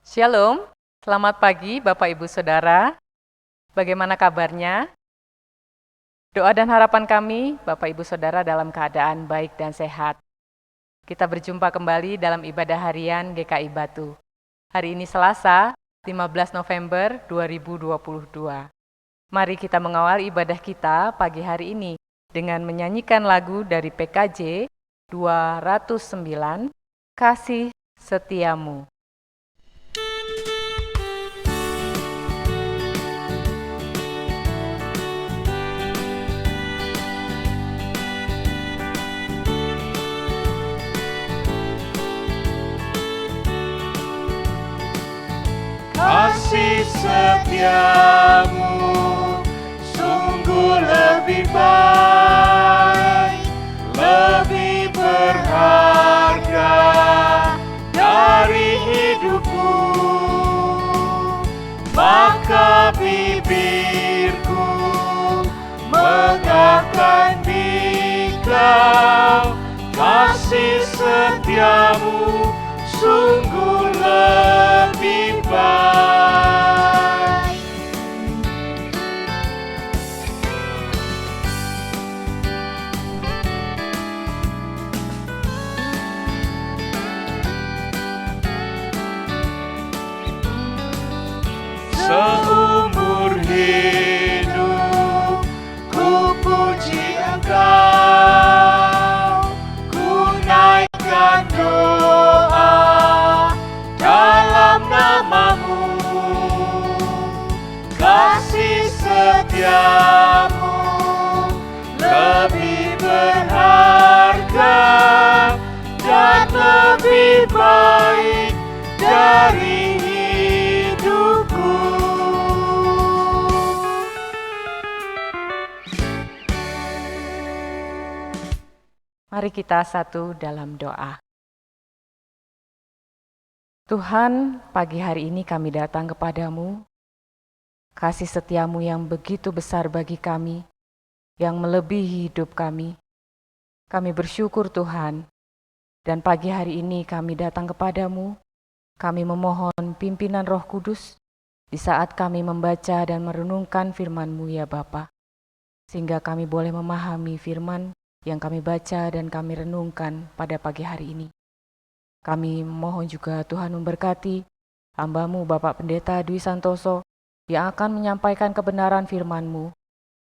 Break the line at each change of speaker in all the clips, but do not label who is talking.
Shalom, selamat pagi Bapak Ibu Saudara. Bagaimana kabarnya? Doa dan harapan kami, Bapak Ibu Saudara dalam keadaan baik dan sehat. Kita berjumpa kembali dalam ibadah harian GKI Batu. Hari ini Selasa, 15 November 2022. Mari kita mengawali ibadah kita pagi hari ini dengan menyanyikan lagu dari PKJ 209, Kasih Setiamu.
Kasih setiamu sungguh lebih baik, lebih berharga dari hidupku. Maka bibirku mengatakan di kau, kasih setiamu sungguh lebih baik. Seumur hidup ku puji Engkau, ku naikkan doa dalam namamu. Kasih setiamu lebih berharga dan lebih baik dari hidupku.
Mari kita satu dalam doa. Tuhan, pagi hari ini kami datang kepadamu. Kasih setiamu yang begitu besar bagi kami, yang melebihi hidup kami. Kami bersyukur Tuhan, dan pagi hari ini kami datang kepadamu. Kami memohon pimpinan Roh Kudus di saat kami membaca dan merenungkan firman-Mu ya Bapa, sehingga kami boleh memahami firman yang kami baca dan kami renungkan pada pagi hari ini. Kami mohon juga Tuhan memberkati hamba-Mu Bapak Pendeta Dwi Santoso yang akan menyampaikan kebenaran firman-Mu.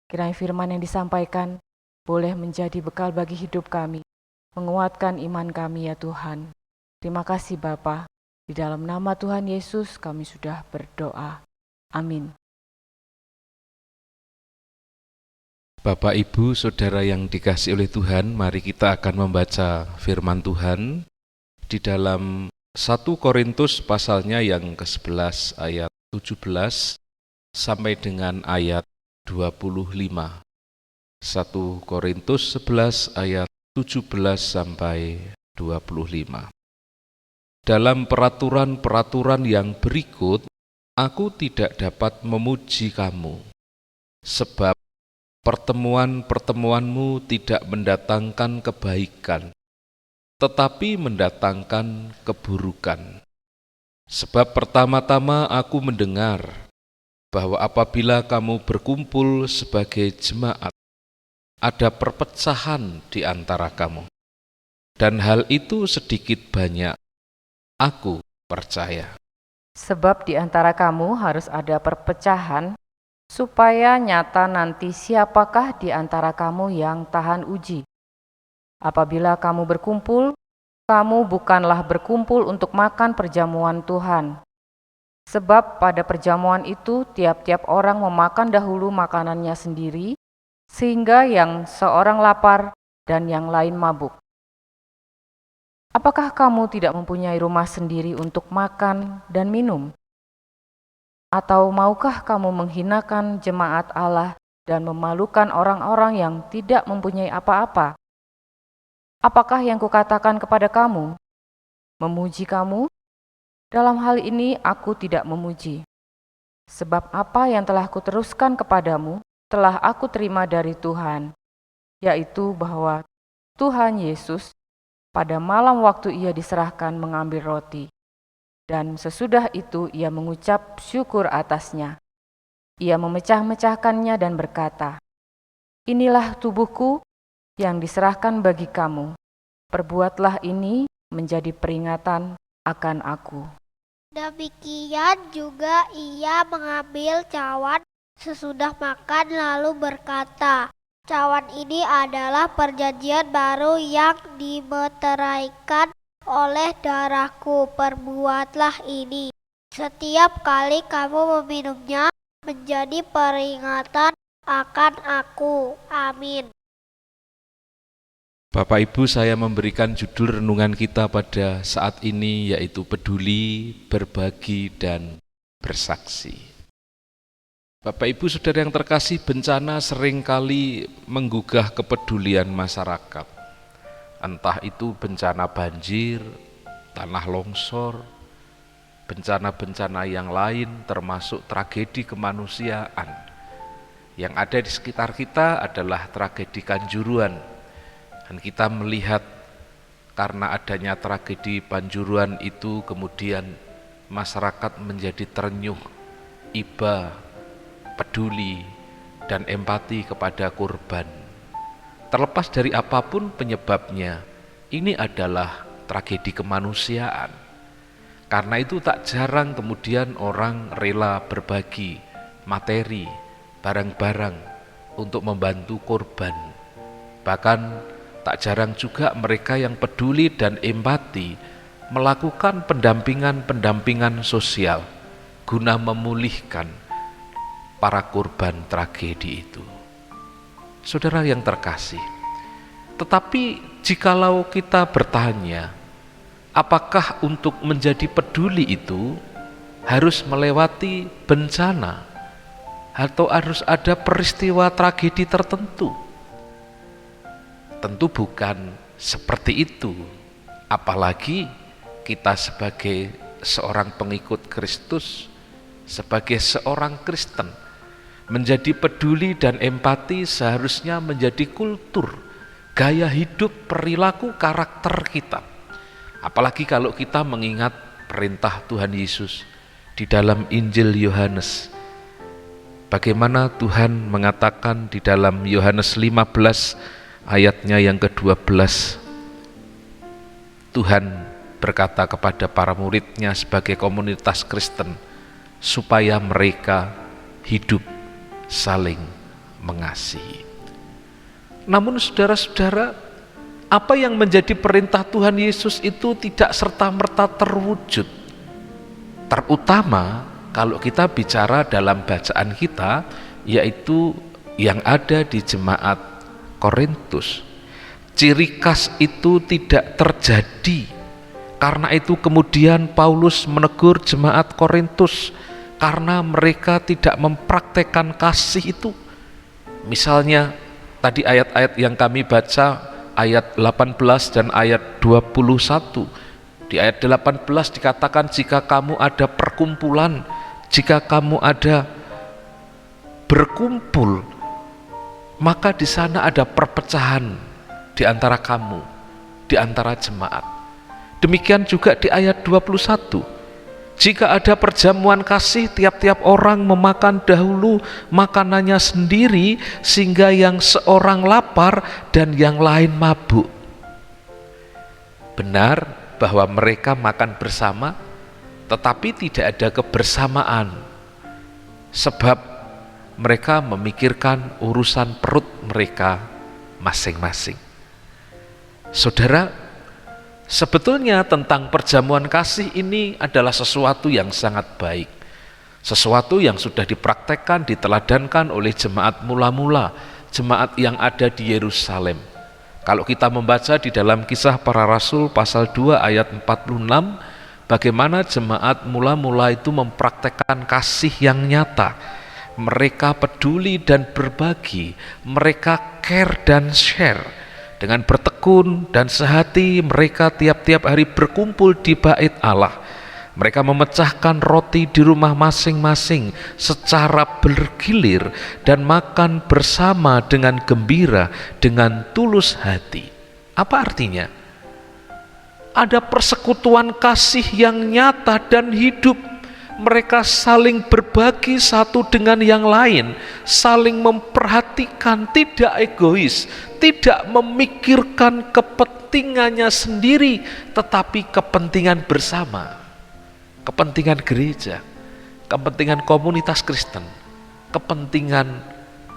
Kiranya firman yang disampaikan boleh menjadi bekal bagi hidup kami, menguatkan iman kami ya Tuhan. Terima kasih Bapa, di dalam nama Tuhan Yesus kami sudah berdoa. Amin.
Bapak, Ibu, Saudara yang dikasihi oleh Tuhan, mari kita akan membaca firman Tuhan di dalam 1 Korintus pasalnya yang ke-11 ayat 17 sampai dengan ayat 25. 1 Korintus 11 ayat 17 sampai 25. Dalam peraturan-peraturan yang berikut, aku tidak dapat memuji kamu, sebab pertemuan-pertemuanmu tidak mendatangkan kebaikan, tetapi mendatangkan keburukan. Sebab pertama-tama aku mendengar bahwa apabila kamu berkumpul sebagai jemaat, ada perpecahan di antara kamu. Dan hal itu sedikit banyak aku percaya.
Sebab di antara kamu harus ada perpecahan, supaya nyata nanti siapakah di antara kamu yang tahan uji. Apabila kamu berkumpul, kamu bukanlah berkumpul untuk makan perjamuan Tuhan. Sebab pada perjamuan itu tiap-tiap orang memakan dahulu makanannya sendiri, sehingga yang seorang lapar dan yang lain mabuk. Apakah kamu tidak mempunyai rumah sendiri untuk makan dan minum? Atau maukah kamu menghinakan jemaat Allah dan memalukan orang-orang yang tidak mempunyai apa-apa? Apakah yang kukatakan kepada kamu? Memuji kamu? Dalam hal ini aku tidak memuji. Sebab apa yang telah kuteruskan kepadamu telah aku terima dari Tuhan, yaitu bahwa Tuhan Yesus pada malam waktu ia diserahkan mengambil roti. dan sesudah itu ia mengucap syukur atasnya. Ia memecah-mecahkannya dan berkata, "Inilah tubuhku yang diserahkan bagi kamu. Perbuatlah ini menjadi peringatan akan aku."
Demikian juga ia mengambil cawan sesudah makan lalu berkata, "Cawan ini adalah perjanjian baru yang dimeteraikan oleh darahku. Perbuatlah ini setiap kali kamu meminumnya menjadi peringatan akan aku." Amin.
Bapak Ibu, saya memberikan judul renungan kita pada saat ini yaitu peduli, berbagi, dan bersaksi. Bapak Ibu Saudara yang terkasih, bencana seringkali menggugah kepedulian masyarakat. Entah itu bencana banjir, tanah longsor, bencana-bencana yang lain termasuk tragedi kemanusiaan. Yang ada di sekitar kita adalah tragedi Kanjuruhan. Dan kita melihat karena adanya tragedi Kanjuruhan itu kemudian masyarakat menjadi terenyuh, iba, peduli, dan empati kepada korban. Terlepas dari apapun penyebabnya, ini adalah tragedi kemanusiaan. Karena itu tak jarang kemudian orang rela berbagi materi, barang-barang untuk membantu korban. Bahkan tak jarang juga mereka yang peduli dan empati melakukan pendampingan sosial guna memulihkan para korban tragedi itu. Saudara yang terkasih, tetapi jikalau kita bertanya, apakah untuk menjadi peduli itu harus melewati bencana atau harus ada peristiwa tragedi tertentu? Tentu bukan seperti itu. Apalagi kita sebagai seorang pengikut Kristus, sebagai seorang Kristen, menjadi peduli dan empati seharusnya menjadi kultur, gaya hidup, perilaku, karakter kita. Apalagi kalau kita mengingat perintah Tuhan Yesus di dalam Injil Yohanes. Bagaimana Tuhan mengatakan di dalam Yohanes 15 ayatnya yang ke-12. Tuhan berkata kepada para muridnya sebagai komunitas Kristen, supaya mereka hidup saling mengasihi. Namun saudara-saudara, apa yang menjadi perintah Tuhan Yesus itu tidak serta-merta terwujud. Terutama kalau kita bicara dalam bacaan kita, yaitu yang ada di jemaat Korintus. Ciri khas itu tidak terjadi. Karena itu kemudian Paulus menegur jemaat Korintus karena mereka tidak mempraktekkan kasih itu. Misalnya tadi ayat-ayat yang kami baca, ayat 18 dan ayat 21. Di ayat 18 dikatakan, jika kamu ada perkumpulan, jika kamu ada berkumpul, maka di sana ada perpecahan di antara kamu, di antara jemaat. Demikian juga di ayat 21. Jika ada perjamuan kasih, tiap-tiap orang memakan dahulu makanannya sendiri, sehingga yang seorang lapar dan yang lain mabuk. Benar bahwa mereka makan bersama, tetapi tidak ada kebersamaan, sebab mereka memikirkan urusan perut mereka masing-masing. Saudara, sebetulnya tentang perjamuan kasih ini adalah sesuatu yang sangat baik, sesuatu yang sudah dipraktekkan, diteladankan oleh jemaat mula-mula, jemaat yang ada di Yerusalem. Kalau kita membaca di dalam Kisah Para Rasul pasal 2 ayat 46, bagaimana jemaat mula-mula itu mempraktekkan kasih yang nyata. Mereka peduli dan berbagi, mereka care dan share. Dengan bertekun dan sehati mereka tiap-tiap hari berkumpul di bait Allah. Mereka memecahkan roti di rumah masing-masing secara bergilir dan makan bersama dengan gembira, dengan tulus hati. Apa artinya? ada persekutuan kasih yang nyata dan hidup. Mereka saling berbagi satu dengan yang lain, saling memperhatikan, tidak egois, tidak memikirkan kepentingannya sendiri, tetapi kepentingan bersama, kepentingan gereja, kepentingan komunitas Kristen, kepentingan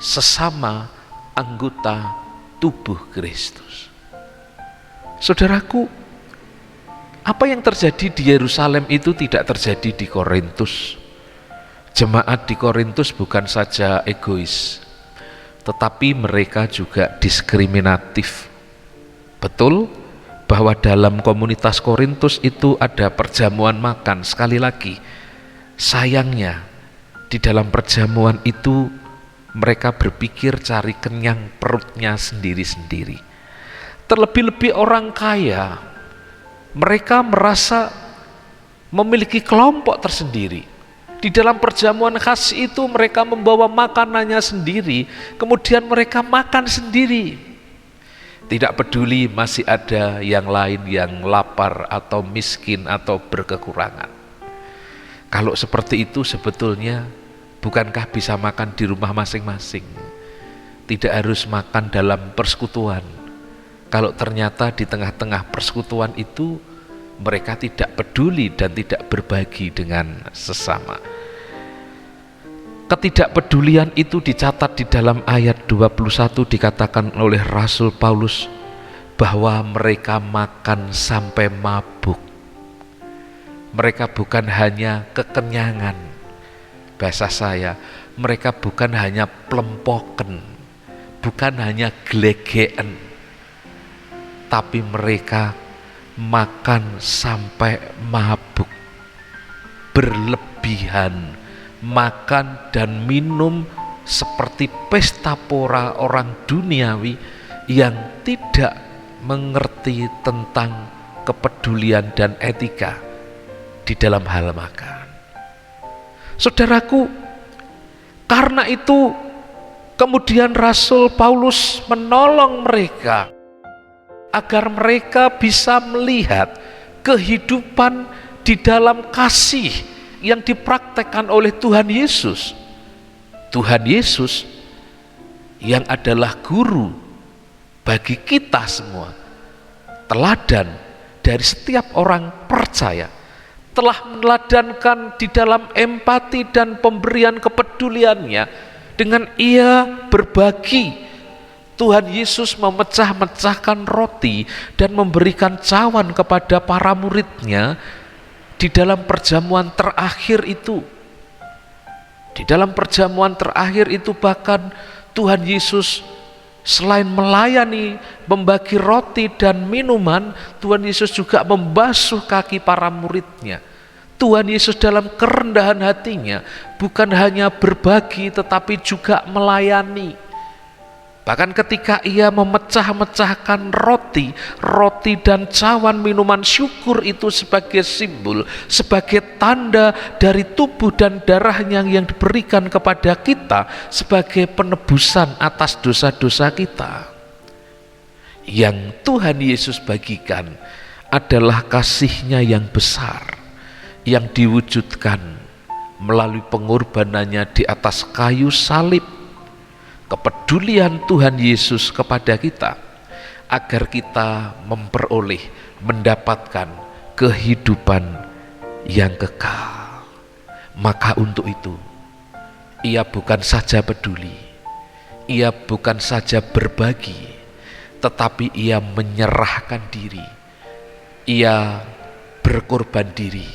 sesama anggota tubuh Kristus. Saudaraku, apa yang terjadi di Yerusalem itu tidak terjadi di Korintus. Jemaat di Korintus bukan saja egois, tetapi mereka juga diskriminatif. Betul bahwa dalam komunitas Korintus itu ada perjamuan makan. Sekali lagi, sayangnya di dalam perjamuan itu mereka berpikir cari kenyang perutnya sendiri-sendiri. Terlebih-lebih orang kaya, mereka merasa memiliki kelompok tersendiri. Di dalam perjamuan khas itu mereka membawa makanannya sendiri, kemudian mereka makan sendiri. Tidak peduli masih ada yang lain yang lapar atau miskin atau berkekurangan. Kalau seperti itu sebetulnya bukankah bisa makan di rumah masing-masing? Tidak harus makan dalam persekutuan. Kalau ternyata di tengah-tengah persekutuan itu mereka tidak peduli dan tidak berbagi dengan sesama. Ketidakpedulian itu dicatat di dalam ayat 21, dikatakan oleh Rasul Paulus bahwa mereka makan sampai mabuk. Mereka bukan hanya kekenyangan, bahasa saya, mereka bukan hanya plempoken, bukan hanya glegeen, tapi mereka makan sampai mabuk, berlebihan, makan dan minum seperti pesta pora orang duniawi yang tidak mengerti tentang kepedulian dan etika di dalam hal makan. Saudaraku, karena itu kemudian Rasul Paulus menolong mereka agar mereka bisa melihat kehidupan di dalam kasih yang dipraktekkan oleh Tuhan Yesus. Tuhan Yesus yang adalah guru bagi kita semua, teladan dari setiap orang percaya, telah meneladankan di dalam empati dan pemberian kepeduliannya dengan ia berbagi. Tuhan Yesus memecah-mecahkan roti dan memberikan cawan kepada para muridnya di dalam perjamuan terakhir itu. Di dalam perjamuan terakhir itu bahkan Tuhan Yesus selain melayani, membagi roti dan minuman, Tuhan Yesus juga membasuh kaki para muridnya. Tuhan Yesus dalam kerendahan hatinya bukan hanya berbagi tetapi juga melayani. Bahkan ketika ia memecah-mecahkan roti dan cawan minuman syukur itu sebagai simbol, sebagai tanda dari tubuh dan darahnya yang diberikan kepada kita sebagai penebusan atas dosa-dosa kita. Yang Tuhan Yesus bagikan adalah kasih-Nya yang besar, yang diwujudkan melalui pengorbanannya di atas kayu salib. Kepedulian Tuhan Yesus kepada kita agar kita memperoleh, mendapatkan kehidupan yang kekal. Maka untuk itu ia bukan saja peduli, ia bukan saja berbagi, tetapi ia menyerahkan diri, ia berkorban diri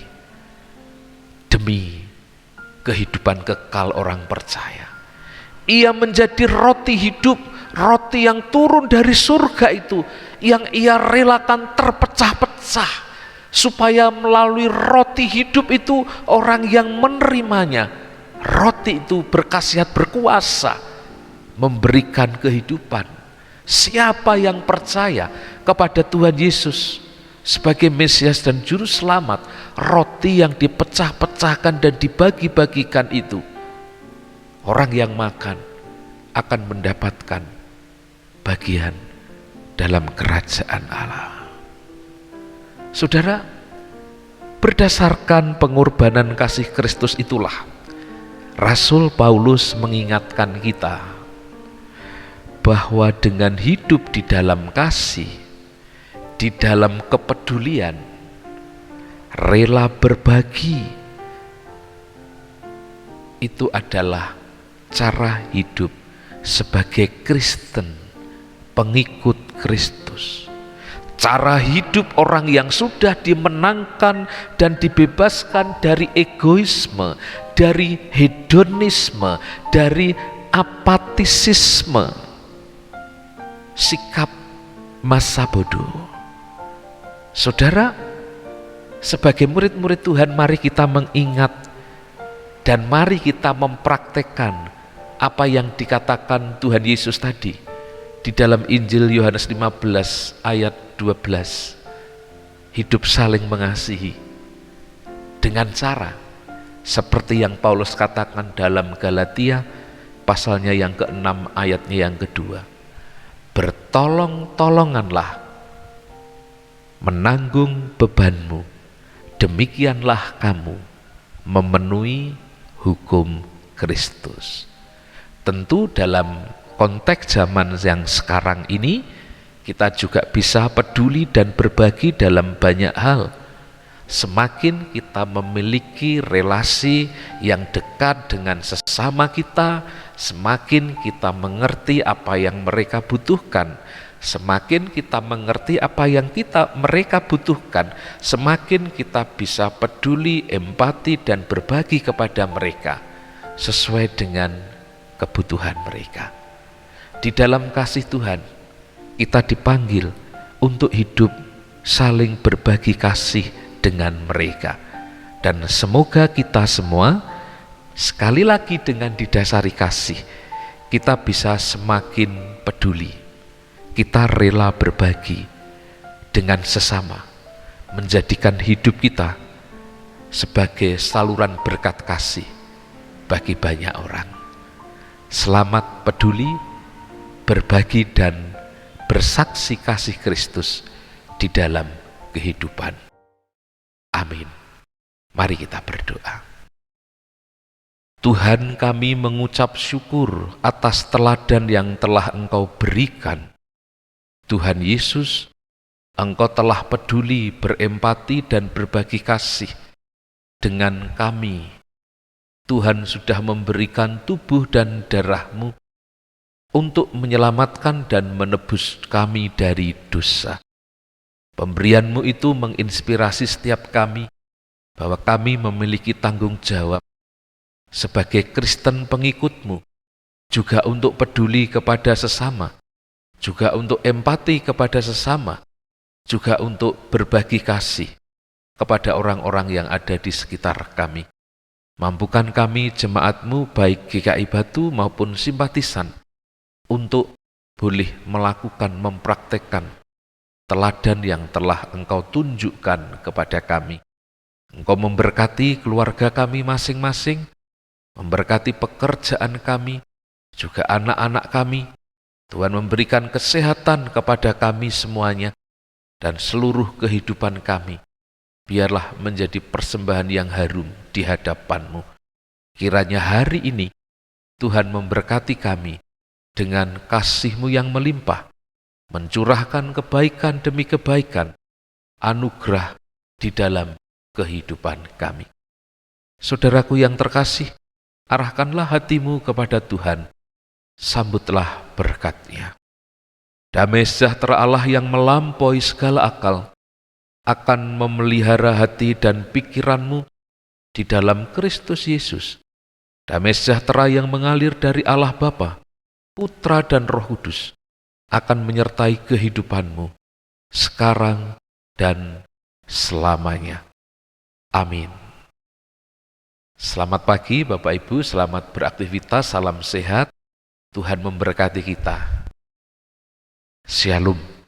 demi kehidupan kekal orang percaya. Ia menjadi roti hidup, roti yang turun dari surga itu, yang ia relakan terpecah-pecah, supaya melalui roti hidup itu orang yang menerimanya, roti itu berkhasiat berkuasa, memberikan kehidupan. Siapa yang percaya kepada Tuhan Yesus sebagai Mesias dan Juru Selamat, roti yang dipecah-pecahkan dan dibagi-bagikan itu, orang yang makan akan mendapatkan bagian dalam kerajaan Allah. Saudara, berdasarkan pengorbanan kasih Kristus itulah Rasul Paulus mengingatkan kita bahwa dengan hidup di dalam kasih, di dalam kepedulian, rela berbagi, itu adalah cara hidup sebagai Kristen, pengikut Kristus. Cara hidup orang yang sudah dimenangkan dan dibebaskan dari egoisme, dari hedonisme, dari apatisisme, sikap masa bodoh. Saudara, sebagai murid-murid Tuhan, mari kita mengingat dan mari kita mempraktekkan apa yang dikatakan Tuhan Yesus tadi di dalam Injil Yohanes 15 ayat 12. Hidup saling mengasihi dengan cara seperti yang Paulus katakan dalam Galatia pasalnya yang ke-6 ayatnya yang kedua. Bertolong-tolonganlah menanggung bebanmu, demikianlah kamu memenuhi hukum Kristus. Tentu dalam konteks zaman yang sekarang ini kita juga bisa peduli dan berbagi dalam banyak hal. Semakin kita memiliki relasi yang dekat dengan sesama kita, semakin kita mengerti apa yang mereka butuhkan. Semakin kita mengerti apa yang mereka butuhkan, semakin kita bisa peduli, empati, dan berbagi kepada mereka sesuai dengan kebutuhan mereka. Di dalam kasih Tuhan, kita dipanggil untuk hidup saling berbagi kasih dengan mereka. Dan semoga kita semua, sekali lagi dengan didasari kasih, kita bisa semakin peduli. Kita rela berbagi dengan sesama, menjadikan hidup kita sebagai saluran berkat kasih bagi banyak orang. Selamat peduli, berbagi dan bersaksi kasih Kristus di dalam kehidupan. Amin. Mari kita berdoa. Tuhan, kami mengucap syukur atas teladan yang telah Engkau berikan. Tuhan Yesus, Engkau telah peduli, berempati dan berbagi kasih dengan kami. Tuhan sudah memberikan tubuh dan darah-Mu untuk menyelamatkan dan menebus kami dari dosa. Pemberian-Mu itu menginspirasi setiap kami bahwa kami memiliki tanggung jawab sebagai Kristen pengikut-Mu, juga untuk peduli kepada sesama, juga untuk empati kepada sesama, juga untuk berbagi kasih kepada orang-orang yang ada di sekitar kami. Mampukan kami jemaat-Mu baik GKI Batu maupun simpatisan untuk boleh melakukan, mempraktekkan teladan yang telah Engkau tunjukkan kepada kami. Engkau memberkati keluarga kami masing-masing, memberkati pekerjaan kami, juga anak-anak kami. Tuhan memberikan kesehatan kepada kami semuanya dan seluruh kehidupan kami. Biarlah menjadi persembahan yang harum di hadapan-Mu. Kiranya hari ini Tuhan memberkati kami dengan kasih-Mu yang melimpah, mencurahkan kebaikan demi kebaikan, anugerah di dalam kehidupan kami. Saudaraku yang terkasih, arahkanlah hatimu kepada Tuhan, sambutlah berkat-Nya. Damai sejahtera Allah yang melampaui segala akal akan memelihara hati dan pikiranmu di dalam Kristus Yesus. Damai sejahtera yang mengalir dari Allah Bapa, Putra dan Roh Kudus akan menyertai kehidupanmu sekarang dan selamanya. Amin. Selamat pagi Bapak Ibu, selamat beraktivitas, salam sehat. Tuhan memberkati kita. Shalom.